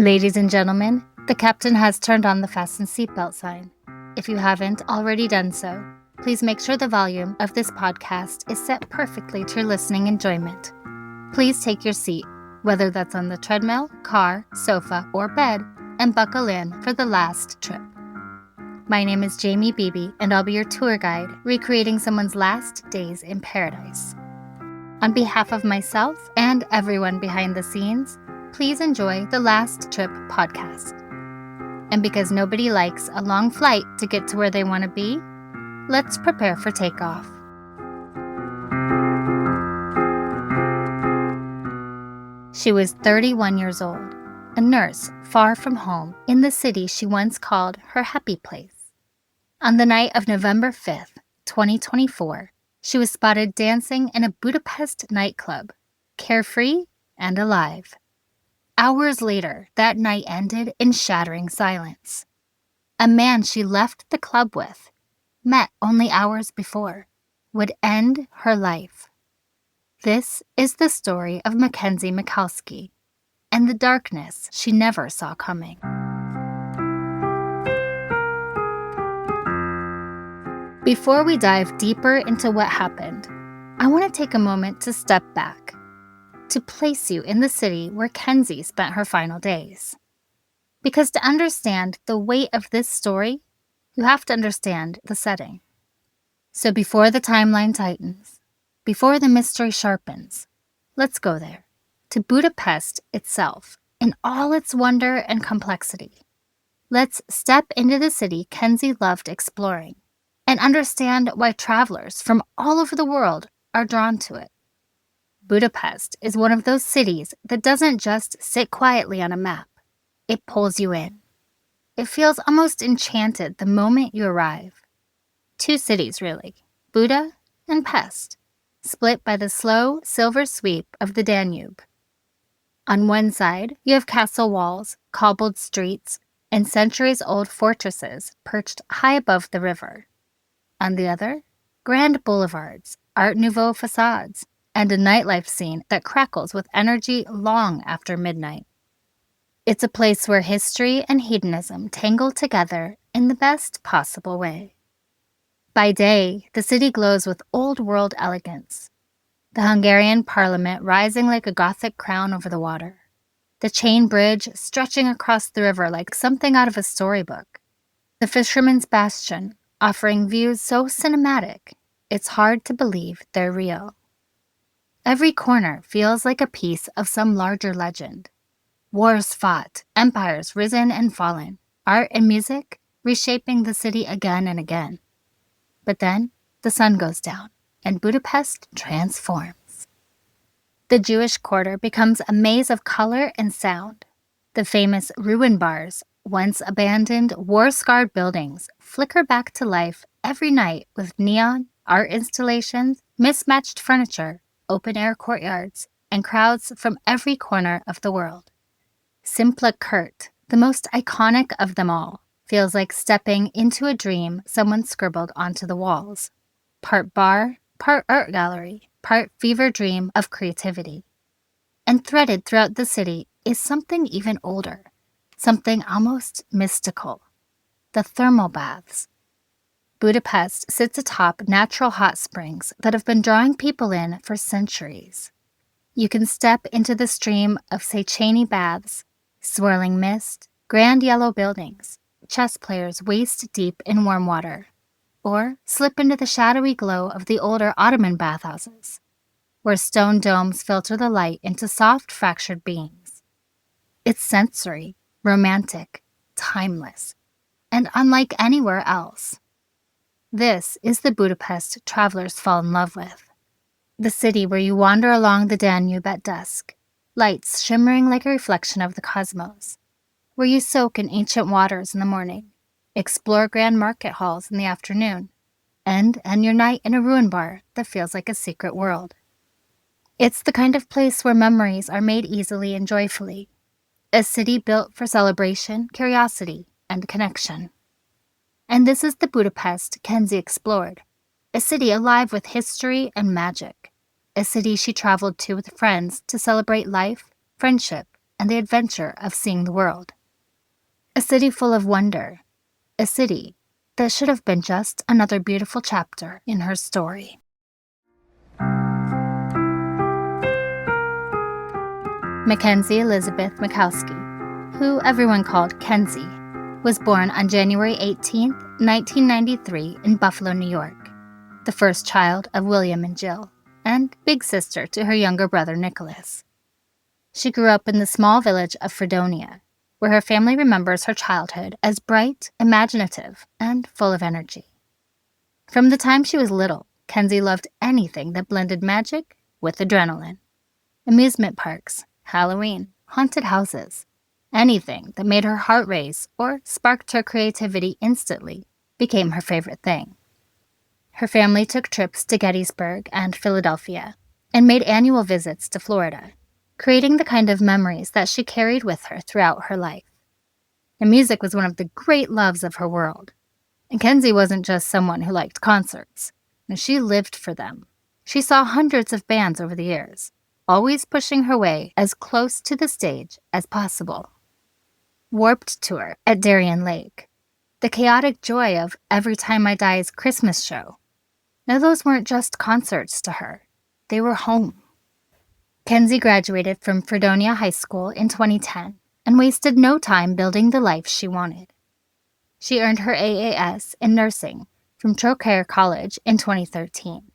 Ladies and gentlemen, the captain has turned on the fasten seatbelt sign. If you haven't already done so, please make sure the volume of this podcast is set perfectly to your listening enjoyment. Please take your seat, whether that's on the treadmill, car, sofa, or bed, and buckle in for the last trip. My name is Jamie Beebe, and I'll be your tour guide, recreating someone's last days in paradise. On behalf of myself and everyone behind the scenes, please enjoy the Last Trip podcast. And because nobody likes a long flight to get to where they want to be, let's prepare for takeoff. She was 31 years old, a nurse far from home in the city she once called her happy place. On the night of November 5th, 2024, she was spotted dancing in a Budapest nightclub, carefree and alive. Hours later, that night ended in shattering silence. A man she left the club with, met only hours before, would end her life. This is the story of Mackenzie Michalski and the darkness she never saw coming. Before we dive deeper into what happened, I want to take a moment to step back, to place you in the city where Kenzie spent her final days. Because to understand the weight of this story, you have to understand the setting. So before the timeline tightens, before the mystery sharpens, let's go there, to Budapest itself, in all its wonder and complexity. Let's step into the city Kenzie loved exploring, and understand why travelers from all over the world are drawn to it. Budapest is one of those cities that doesn't just sit quietly on a map. It pulls you in. It feels almost enchanted the moment you arrive. Two cities, really, Buda and Pest, split by the slow silver sweep of the Danube. On one side, you have castle walls, cobbled streets, and centuries-old fortresses perched high above the river. On the other, grand boulevards, Art Nouveau facades, and a nightlife scene that crackles with energy long after midnight. It's a place where history and hedonism tangle together in the best possible way. By day, the city glows with old-world elegance. The Hungarian parliament rising like a Gothic crown over the water. The chain bridge stretching across the river like something out of a storybook. The fisherman's bastion offering views so cinematic, it's hard to believe they're real. Every corner feels like a piece of some larger legend. Wars fought, empires risen and fallen, art and music reshaping the city again and again. But then, the sun goes down, and Budapest transforms. The Jewish quarter becomes a maze of color and sound. The famous ruin bars, once abandoned, war-scarred buildings, flicker back to life every night with neon, art installations, mismatched furniture, open-air courtyards, and crowds from every corner of the world. Simpla Kurt, the most iconic of them all, feels like stepping into a dream someone scribbled onto the walls. Part bar, part art gallery, part fever dream of creativity. And threaded throughout the city is something even older, something almost mystical: the thermal baths. Budapest sits atop natural hot springs that have been drawing people in for centuries. You can step into the stream of Széchenyi baths, swirling mist, grand yellow buildings, chess players waist deep in warm water, or slip into the shadowy glow of the older Ottoman bathhouses, where stone domes filter the light into soft fractured beams. It's sensory, romantic, timeless, and unlike anywhere else. This is the Budapest travelers fall in love with. The city where you wander along the Danube at dusk, lights shimmering like a reflection of the cosmos, where you soak in ancient waters in the morning, explore grand market halls in the afternoon, and end your night in a ruin bar that feels like a secret world. It's the kind of place where memories are made easily and joyfully, a city built for celebration, curiosity, and connection. And this is the Budapest Kenzie explored, a city alive with history and magic, a city she traveled to with friends to celebrate life, friendship, and the adventure of seeing the world. A city full of wonder, a city that should have been just another beautiful chapter in her story. Mackenzie Elizabeth Michalski, who everyone called Kenzie, was born on January 18, 1993 in Buffalo, New York, the first child of William and Jill, and big sister to her younger brother Nicholas. She grew up in the small village of Fredonia, where her family remembers her childhood as bright, imaginative, and full of energy. From the time she was little, Kenzie loved anything that blended magic with adrenaline. Amusement parks, Halloween, haunted houses, anything that made her heart race or sparked her creativity instantly became her favorite thing. Her family took trips to Gettysburg and Philadelphia and made annual visits to Florida, creating the kind of memories that she carried with her throughout her life. And music was one of the great loves of her world. And Kenzie wasn't just someone who liked concerts. No, she lived for them. She saw hundreds of bands over the years, always pushing her way as close to the stage as possible. Warped Tour at Darien Lake, the chaotic joy of Every Time I Die's Christmas show. Now those weren't just concerts to her. They were home. Kenzie graduated from Fredonia High School in 2010 and wasted no time building the life she wanted. She earned her AAS in nursing from Trocaire College in 2013,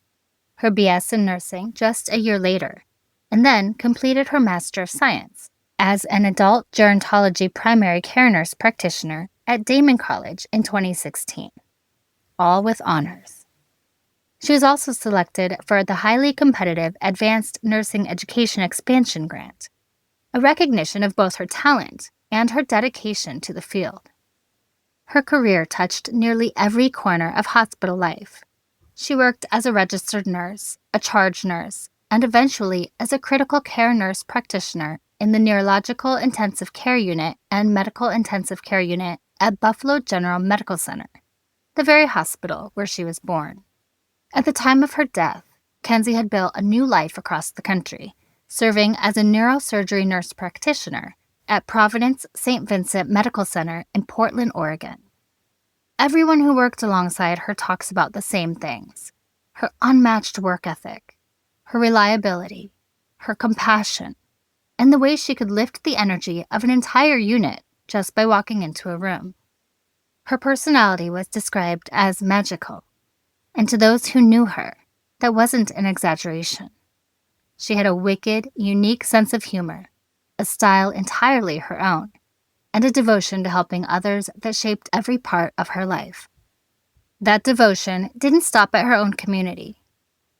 her BS in nursing just a year later, and then completed her Master of Science as an adult gerontology primary care nurse practitioner at Damon College in 2016, all with honors. She was also selected for the highly competitive Advanced Nursing Education Expansion Grant, a recognition of both her talent and her dedication to the field. Her career touched nearly every corner of hospital life. She worked as a registered nurse, a charge nurse, and eventually as a critical care nurse practitioner in the Neurological Intensive Care Unit and Medical Intensive Care Unit at Buffalo General Medical Center, the very hospital where she was born. At the time of her death, Kenzie had built a new life across the country, serving as a neurosurgery nurse practitioner at Providence St. Vincent Medical Center in Portland, Oregon. Everyone who worked alongside her talks about the same things: her unmatched work ethic, her reliability, her compassion, and the way she could lift the energy of an entire unit just by walking into a room. Her personality was described as magical, and to those who knew her, that wasn't an exaggeration. She had a wicked, unique sense of humor, a style entirely her own, and a devotion to helping others that shaped every part of her life. That devotion didn't stop at her own community.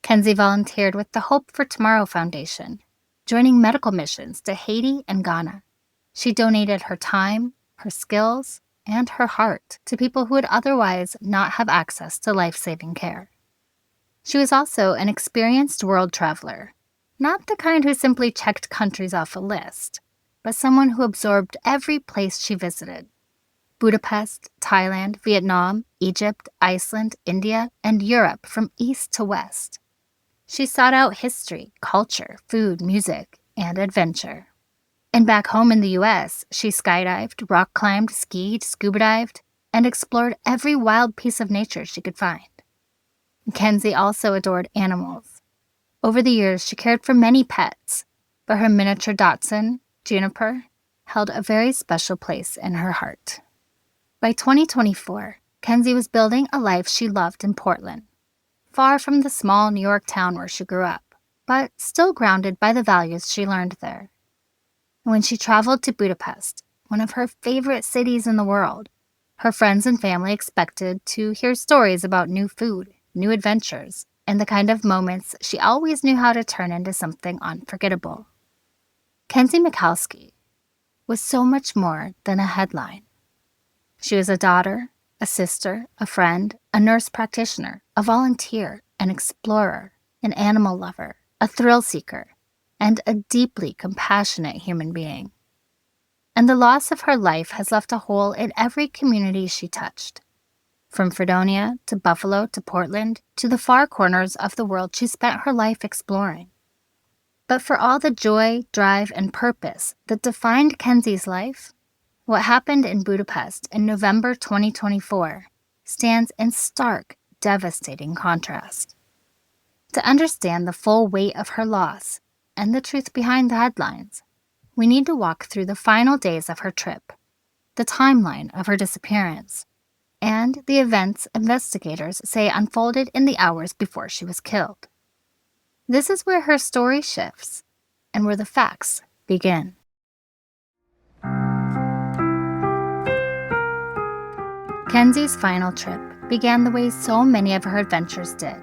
Kenzie volunteered with the Hope for Tomorrow Foundation, joining medical missions to Haiti and Ghana. She donated her time, her skills, and her heart to people who would otherwise not have access to life-saving care. She was also an experienced world traveler, not the kind who simply checked countries off a list, but someone who absorbed every place she visited: Budapest, Thailand, Vietnam, Egypt, Iceland, India, and Europe from east to west. She sought out history, culture, food, music, and adventure. And back home in the U.S., she skydived, rock climbed, skied, scuba dived, and explored every wild piece of nature she could find. Kenzie also adored animals. Over the years, she cared for many pets, but her miniature Dachshund, Juniper, held a very special place in her heart. By 2024, Kenzie was building a life she loved in Portland, far from the small New York town where she grew up, but still grounded by the values she learned there. When she traveled to Budapest, one of her favorite cities in the world, her friends and family expected to hear stories about new food, new adventures, and the kind of moments she always knew how to turn into something unforgettable. Mackenzie Michalski was so much more than a headline. She was a daughter, a sister, a friend, a nurse practitioner, a volunteer, an explorer, an animal lover, a thrill seeker, and a deeply compassionate human being. And the loss of her life has left a hole in every community she touched. From Fredonia to Buffalo to Portland to the far corners of the world she spent her life exploring. But for all the joy, drive, and purpose that defined Kenzie's life, what happened in Budapest in November 2024 stands in stark, devastating contrast. To understand the full weight of her loss and the truth behind the headlines, we need to walk through the final days of her trip, the timeline of her disappearance, and the events investigators say unfolded in the hours before she was killed. This is where her story shifts and where the facts begin. Kenzie's final trip began the way so many of her adventures did,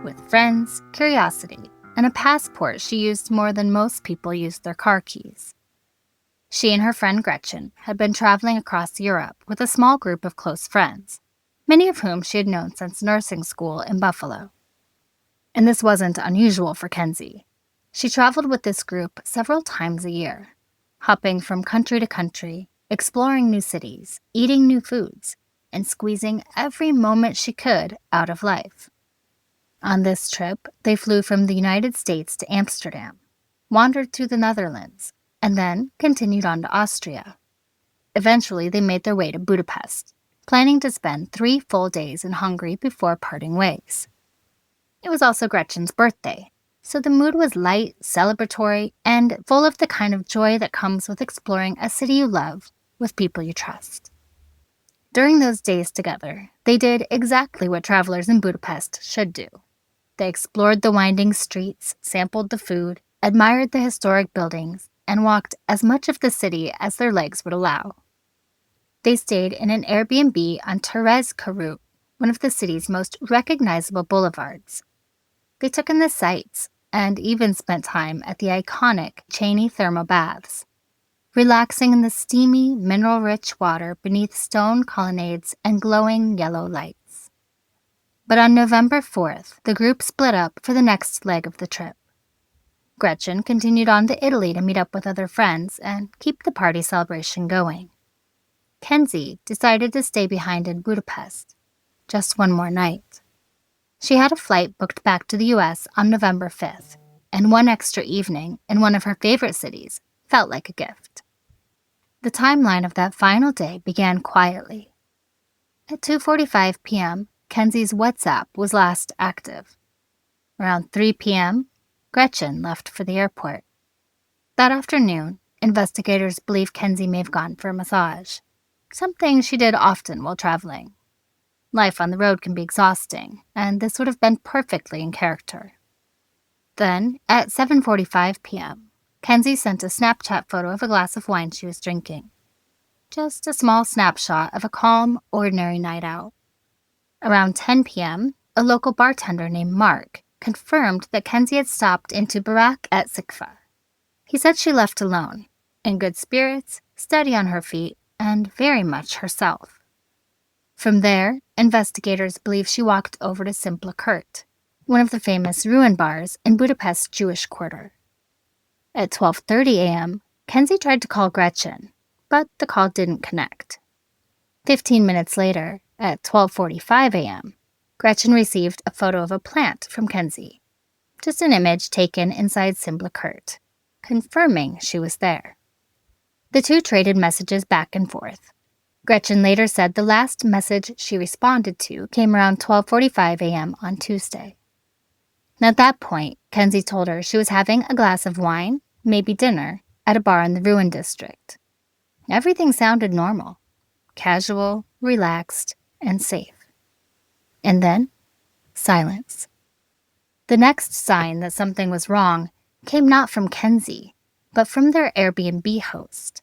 with friends, curiosity, and a passport she used more than most people used their car keys. She and her friend Gretchen had been traveling across Europe with a small group of close friends, many of whom she had known since nursing school in Buffalo. And this wasn't unusual for Kenzie. She traveled with this group several times a year, hopping from country to country, exploring new cities, eating new foods, and squeezing every moment she could out of life. On this trip, they flew from the United States to Amsterdam, wandered through the Netherlands, and then continued on to Austria. Eventually, they made their way to Budapest, planning to spend 3 full days in Hungary before parting ways. It was also Gretchen's birthday, so the mood was light, celebratory, and full of the kind of joy that comes with exploring a city you love with people you trust. During those days together, they did exactly what travelers in Budapest should do. They explored the winding streets, sampled the food, admired the historic buildings, and walked as much of the city as their legs would allow. They stayed in an Airbnb on Therese Carreau, one of the city's most recognizable boulevards. They took in the sights and even spent time at the iconic Cheney thermal baths, relaxing in the steamy, mineral-rich water beneath stone colonnades and glowing yellow lights. But on November 4th, the group split up for the next leg of the trip. Gretchen continued on to Italy to meet up with other friends and keep the party celebration going. Kenzie decided to stay behind in Budapest, just one more night. She had a flight booked back to the U.S. on November 5th, and one extra evening in one of her favorite cities felt like a gift. The timeline of that final day began quietly. At 2:45 p.m., Kenzie's WhatsApp was last active. Around 3 p.m., Gretchen left for the airport. That afternoon, investigators believe Kenzie may have gone for a massage, something she did often while traveling. Life on the road can be exhausting, and this would have been perfectly in character. Then, at 7:45 p.m., Kenzie sent a Snapchat photo of a glass of wine she was drinking. Just a small snapshot of a calm, ordinary night out. Around 10 p.m., a local bartender named Mark confirmed that Kenzie had stopped into Barak at Sikfa. He said she left alone, in good spirits, steady on her feet, and very much herself. From there, investigators believe she walked over to Simple Kurt, one of the famous ruin bars in Budapest's Jewish quarter. At 12:30 a.m., Kenzie tried to call Gretchen, but the call didn't connect. 15 minutes later, at 12:45 a.m., Gretchen received a photo of a plant from Kenzie, just an image taken inside Simple Kurt, confirming she was there. The two traded messages back and forth. Gretchen later said the last message she responded to came around 12:45 a.m. on Tuesday. At that point, Kenzie told her she was having a glass of wine, maybe dinner, at a bar in the Ruin District. Everything sounded normal, casual, relaxed, and safe. And then, silence. The next sign that something was wrong came not from Kenzie, but from their Airbnb host.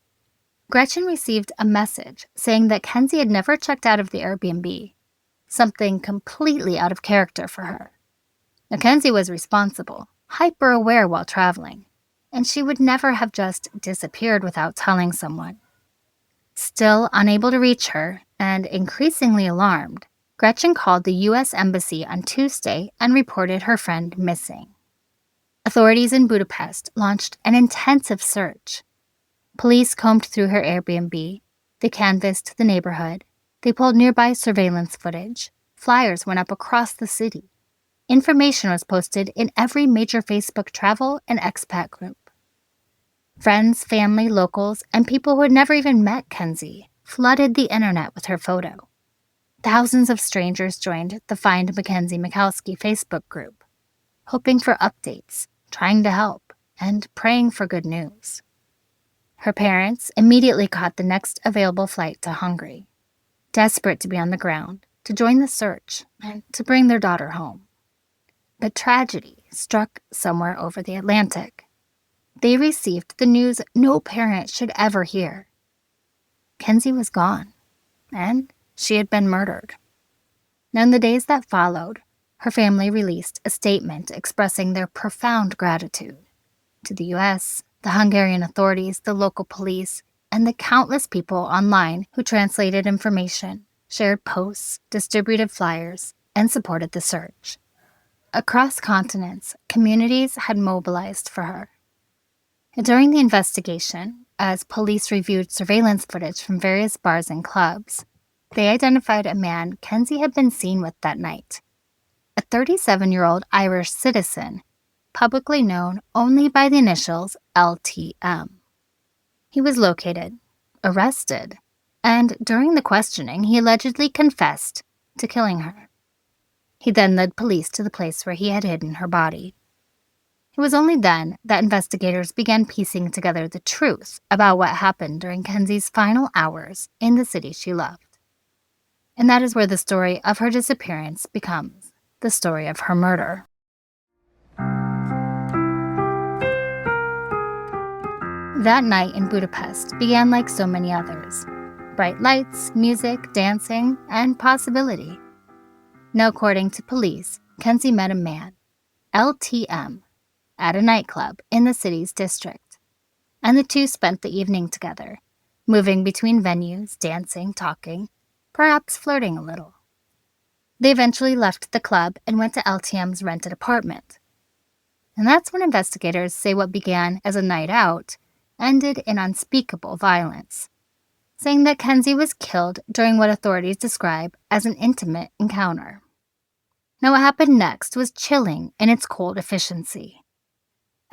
Gretchen received a message saying that Kenzie had never checked out of the Airbnb, something completely out of character for her. Mackenzie was responsible, hyper-aware while traveling, and she would never have just disappeared without telling someone. Still unable to reach her, and increasingly alarmed, Gretchen called the U.S. Embassy on Tuesday and reported her friend missing. Authorities in Budapest launched an intensive search. Police combed through her Airbnb, they canvassed the neighborhood, they pulled nearby surveillance footage, flyers went up across the city. Information was posted in every major Facebook travel and expat group. Friends, family, locals, and people who had never even met Kenzie flooded the internet with her photo. Thousands of strangers joined the Find Mackenzie Michalski Facebook group, hoping for updates, trying to help, and praying for good news. Her parents immediately caught the next available flight to Hungary, desperate to be on the ground, to join the search, and to bring their daughter home. But tragedy struck somewhere over the Atlantic. They received the news no parent should ever hear. Kenzie was gone, and she had been murdered. Now, in the days that followed, her family released a statement expressing their profound gratitude to the U.S., the Hungarian authorities, the local police, and the countless people online who translated information, shared posts, distributed flyers, and supported the search. Across continents, communities had mobilized for her. During the investigation, as police reviewed surveillance footage from various bars and clubs, they identified a man Kenzie had been seen with that night, a 37-year-old Irish citizen, publicly known only by the initials LTM. He was located, arrested, and during the questioning, he allegedly confessed to killing her. He then led police to the place where he had hidden her body. It was only then that investigators began piecing together the truth about what happened during Kenzie's final hours in the city she loved. And that is where the story of her disappearance becomes the story of her murder. That night in Budapest began like so many others. Bright lights, music, dancing, and possibility. Now, according to police, Kenzie met a man, LTM, at a nightclub in the city's district, and the two spent the evening together, moving between venues, dancing, talking, perhaps flirting a little. They eventually left the club and went to LTM's rented apartment. And that's when investigators say what began as a night out ended in unspeakable violence, saying that Kenzie was killed during what authorities describe as an intimate encounter. Now, what happened next was chilling in its cold efficiency.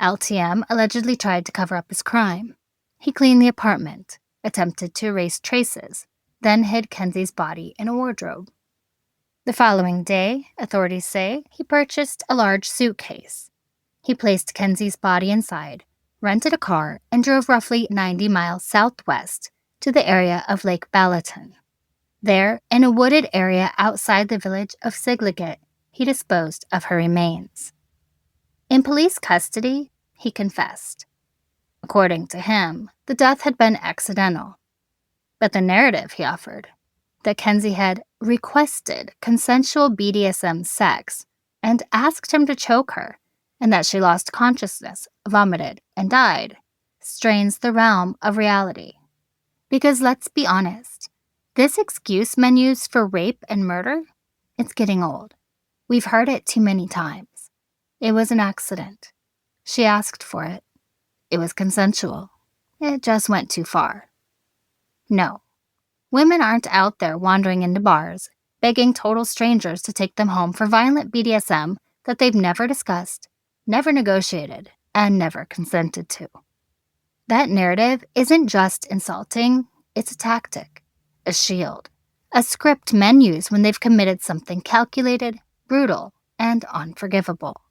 LTM allegedly tried to cover up his crime. He cleaned the apartment, attempted to erase traces, then hid Kenzie's body in a wardrobe. The following day, authorities say, he purchased a large suitcase. He placed Kenzie's body inside, rented a car, and drove roughly 90 miles southwest to the area of Lake Balaton. There, in a wooded area outside the village of Sigligit, he disposed of her remains. In police custody, he confessed. According to him, the death had been accidental. But the narrative he offered, that Kenzie had requested consensual BDSM sex and asked him to choke her, and that she lost consciousness, vomited, and died, strains the realm of reality. Because let's be honest, this excuse men use for rape and murder, it's getting old. We've heard it too many times. It was an accident. She asked for it. It was consensual. It just went too far. No. Women aren't out there wandering into bars, begging total strangers to take them home for violent BDSM that they've never discussed, never negotiated, and never consented to. That narrative isn't just insulting, it's a tactic, a shield, a script men use when they've committed something calculated, brutal, and unforgivable.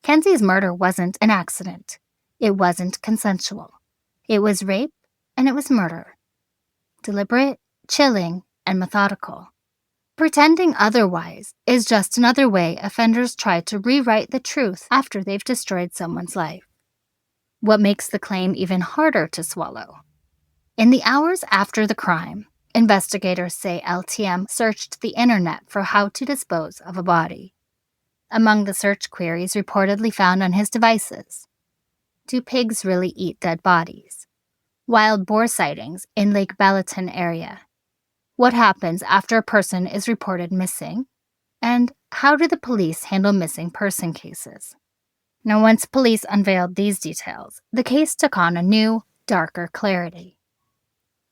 Kenzie's murder wasn't an accident. It wasn't consensual. It was rape, and it was murder. Deliberate, chilling, and methodical. Pretending otherwise is just another way offenders try to rewrite the truth after they've destroyed someone's life. What makes the claim even harder to swallow? In the hours after the crime, investigators say LTM searched the internet for how to dispose of a body. Among the search queries reportedly found on his devices: do pigs really eat dead bodies? Wild boar sightings in Lake Balaton area. What happens after a person is reported missing? And how do the police handle missing person cases? Now, once police unveiled these details, the case took on a new, darker clarity.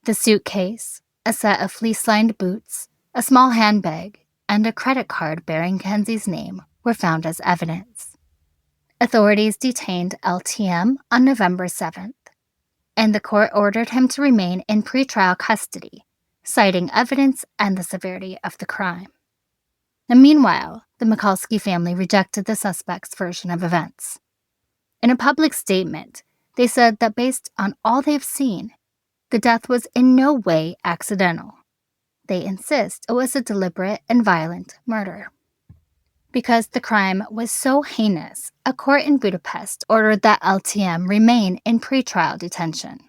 The suitcase, a set of fleece-lined boots, a small handbag, and a credit card bearing Kenzie's name were were found as evidence. Authorities detained LTM on November 7th, and the court ordered him to remain in pretrial custody, citing evidence and the severity of the crime. And meanwhile, the Michalski family rejected the suspect's version of events. In a public statement, they said that based on all they've seen, the death was in no way accidental. They insist it was a deliberate and violent murder. Because the crime was so heinous, a court in Budapest ordered that LTM remain in pretrial detention.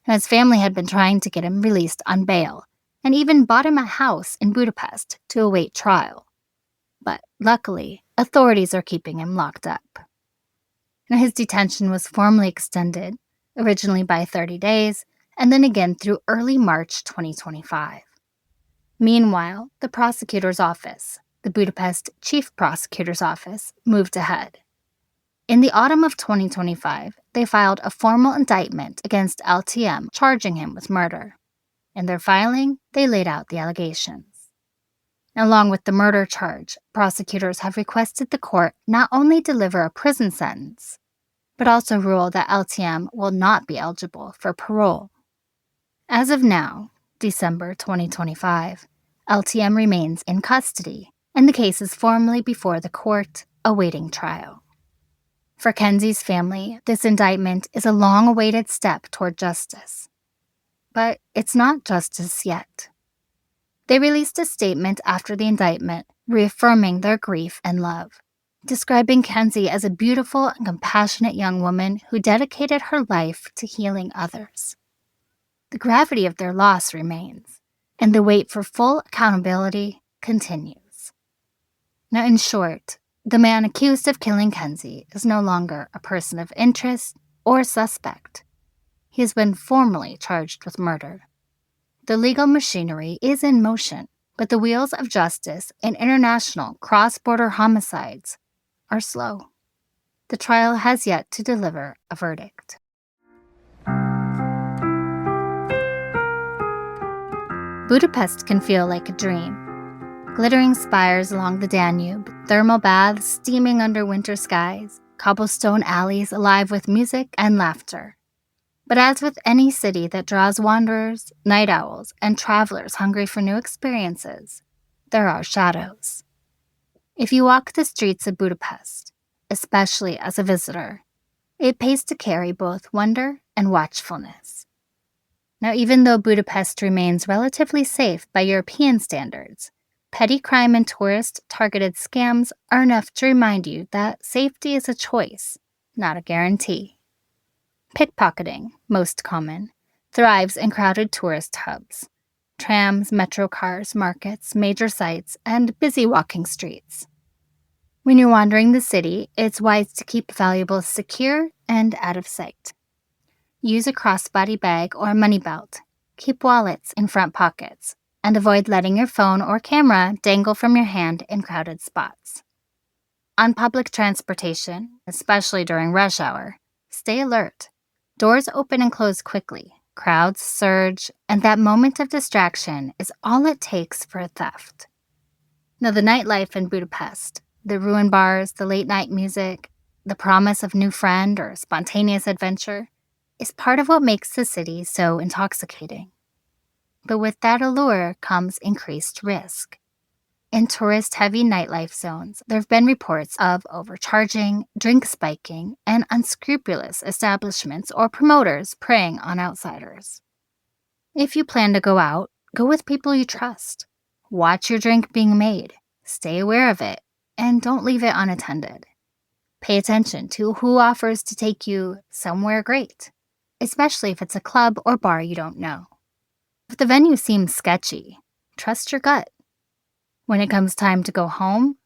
And his family had been trying to get him released on bail, and even bought him a house in Budapest to await trial. But luckily, authorities are keeping him locked up. Now, his detention was formally extended, originally by 30 days, and then again through early March 2025. Meanwhile, the prosecutor's office, the Budapest Chief Prosecutor's Office, moved ahead. In the autumn of 2025, they filed a formal indictment against LTM, charging him with murder. In their filing, they laid out the allegations. Along with the murder charge, prosecutors have requested the court not only deliver a prison sentence, but also rule that LTM will not be eligible for parole. As of now, December 2025, LTM remains in custody, and the case is formally before the court, awaiting trial. For Kenzie's family, this indictment is a long-awaited step toward justice. But it's not justice yet. They released a statement after the indictment, reaffirming their grief and love, describing Kenzie as a beautiful and compassionate young woman who dedicated her life to healing others. The gravity of their loss remains, and the wait for full accountability continues. Now, in short, the man accused of killing Kenzie is no longer a person of interest or suspect. He has been formally charged with murder. The legal machinery is in motion, but the wheels of justice in international cross-border homicides are slow. The trial has yet to deliver a verdict. Budapest can feel like a dream. Glittering spires along the Danube, thermal baths steaming under winter skies, cobblestone alleys alive with music and laughter. But as with any city that draws wanderers, night owls, and travelers hungry for new experiences, there are shadows. If you walk the streets of Budapest, especially as a visitor, it pays to carry both wonder and watchfulness. Now, even though Budapest remains relatively safe by European standards, petty crime and tourist-targeted scams are enough to remind you that safety is a choice, not a guarantee. Pickpocketing, most common, thrives in crowded tourist hubs. Trams, metro cars, markets, major sites, and busy walking streets. When you're wandering the city, it's wise to keep valuables secure and out of sight. Use a crossbody bag or money belt. Keep wallets in front pockets, and avoid letting your phone or camera dangle from your hand in crowded spots. On public transportation, especially during rush hour, stay alert. Doors open and close quickly, crowds surge, and that moment of distraction is all it takes for a theft. Now, the nightlife in Budapest, the ruin bars, the late-night music, the promise of new friend or spontaneous adventure, is part of what makes the city so intoxicating. But with that allure comes increased risk. In tourist-heavy nightlife zones, there have been reports of overcharging, drink spiking, and unscrupulous establishments or promoters preying on outsiders. If you plan to go out, go with people you trust. Watch your drink being made, stay aware of it, and don't leave it unattended. Pay attention to who offers to take you somewhere great, especially if it's a club or bar you don't know. If the venue seems sketchy, trust your gut. When it comes time to go home,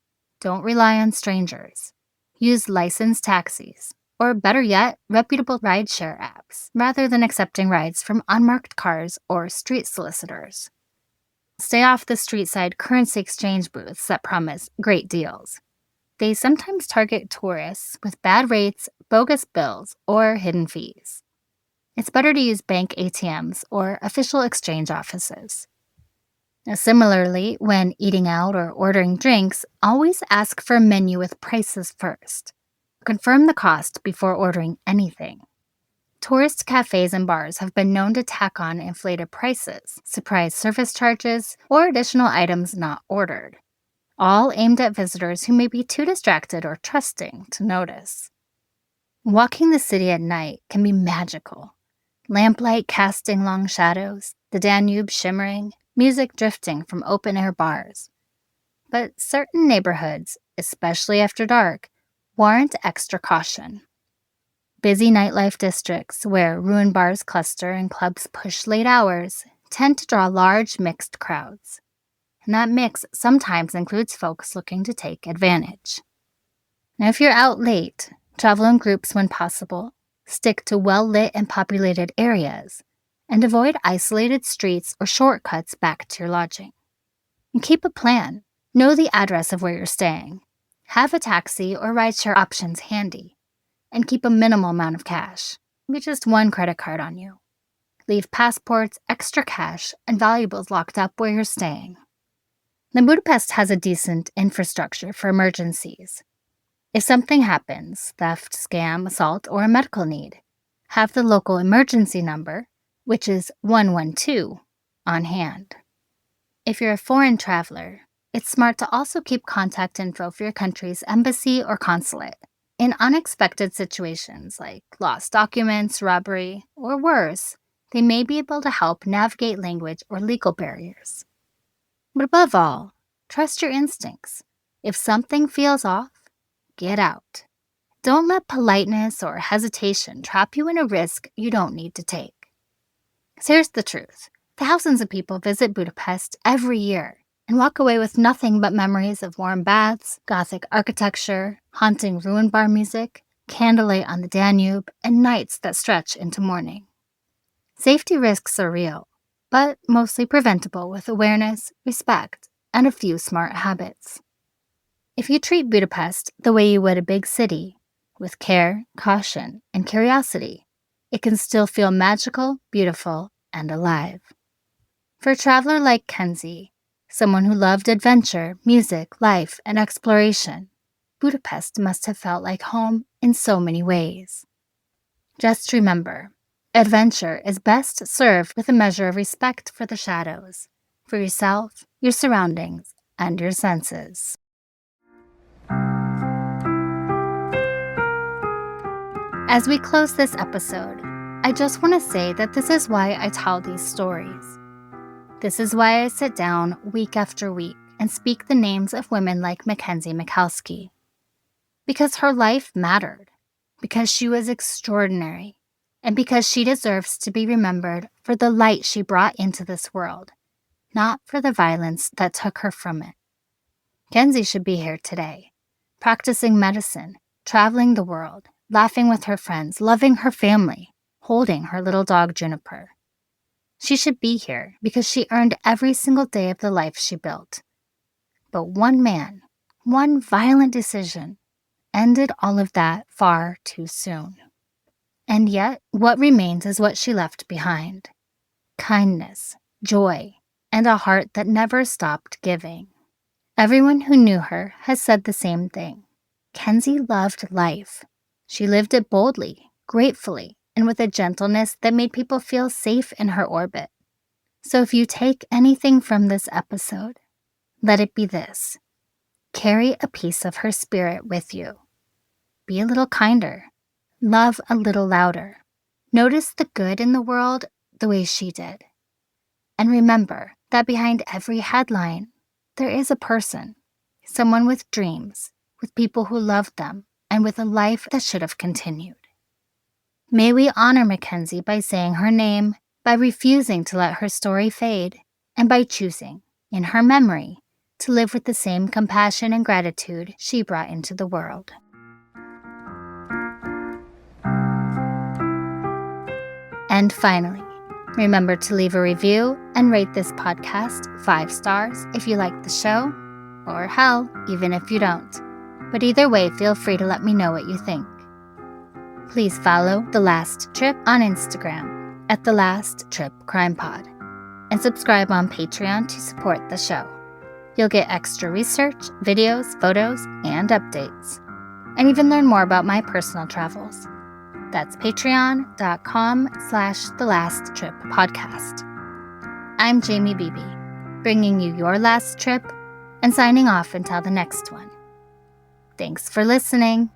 don't rely on strangers. Use licensed taxis, or better yet, reputable rideshare apps, rather than accepting rides from unmarked cars or street solicitors. Stay off the street-side currency exchange booths that promise great deals. They sometimes target tourists with bad rates, bogus bills, or hidden fees. It's better to use bank ATMs or official exchange offices. Now, similarly, when eating out or ordering drinks, always ask for a menu with prices first. Confirm the cost before ordering anything. Tourist cafes and bars have been known to tack on inflated prices, surprise service charges, or additional items not ordered, all aimed at visitors who may be too distracted or trusting to notice. Walking the city at night can be magical. Lamplight casting long shadows, the Danube shimmering, music drifting from open-air bars. But certain neighborhoods, especially after dark, warrant extra caution. Busy nightlife districts where ruined bars cluster and clubs push late hours tend to draw large mixed crowds. And that mix sometimes includes folks looking to take advantage. Now, if you're out late, travel in groups when possible, stick to well-lit and populated areas, and avoid isolated streets or shortcuts back to your lodging. And keep a plan. Know the address of where you're staying. Have a taxi or rideshare options handy. And keep a minimal amount of cash, maybe just one credit card on you. Leave passports, extra cash, and valuables locked up where you're staying. Now, Budapest has a decent infrastructure for emergencies. If something happens, theft, scam, assault, or a medical need, have the local emergency number, which is 112, on hand. If you're a foreign traveler, it's smart to also keep contact info for your country's embassy or consulate. In unexpected situations like lost documents, robbery, or worse, they may be able to help navigate language or legal barriers. But above all, trust your instincts. If something feels off, get out. Don't let politeness or hesitation trap you in a risk you don't need to take. 'Cause here's the truth. Thousands of people visit Budapest every year and walk away with nothing but memories of warm baths, Gothic architecture, haunting ruined bar music, candlelight on the Danube, and nights that stretch into morning. Safety risks are real, but mostly preventable with awareness, respect, and a few smart habits. If you treat Budapest the way you would a big city, with care, caution, and curiosity, it can still feel magical, beautiful, and alive. For a traveler like Kenzie, someone who loved adventure, music, life, and exploration, Budapest must have felt like home in so many ways. Just remember, adventure is best served with a measure of respect for the shadows, for yourself, your surroundings, and your senses. As we close this episode, I just want to say that this is why I tell these stories. This is why I sit down week after week and speak the names of women like Mackenzie Michalski. Because her life mattered, because she was extraordinary, and because she deserves to be remembered for the light she brought into this world, not for the violence that took her from it. Kenzie should be here today, practicing medicine, traveling the world, laughing with her friends, loving her family, holding her little dog Juniper. She should be here because she earned every single day of the life she built. But one man, one violent decision, ended all of that far too soon. And yet, what remains is what she left behind: kindness, joy, and a heart that never stopped giving. Everyone who knew her has said the same thing. Kenzie loved life. She lived it boldly, gratefully, and with a gentleness that made people feel safe in her orbit. So if you take anything from this episode, let it be this: carry a piece of her spirit with you. Be a little kinder. Love a little louder. Notice the good in the world the way she did. And remember that behind every headline, there is a person, someone with dreams, with people who loved them, and with a life that should have continued. May we honor Mackenzie by saying her name, by refusing to let her story fade, and by choosing, in her memory, to live with the same compassion and gratitude she brought into the world. And finally, remember to leave a review and rate this podcast 5 stars if you like the show, or hell, even if you don't. But either way, feel free to let me know what you think. Please follow The Last Trip on Instagram at The Last Trip Crime Pod. and subscribe on Patreon to support the show. You'll get extra research, videos, photos, and updates, and even learn more about my personal travels. That's patreon.com/thelasttrippodcast. I'm Jamie Beebe, bringing you your last trip and signing off until the next one. Thanks for listening.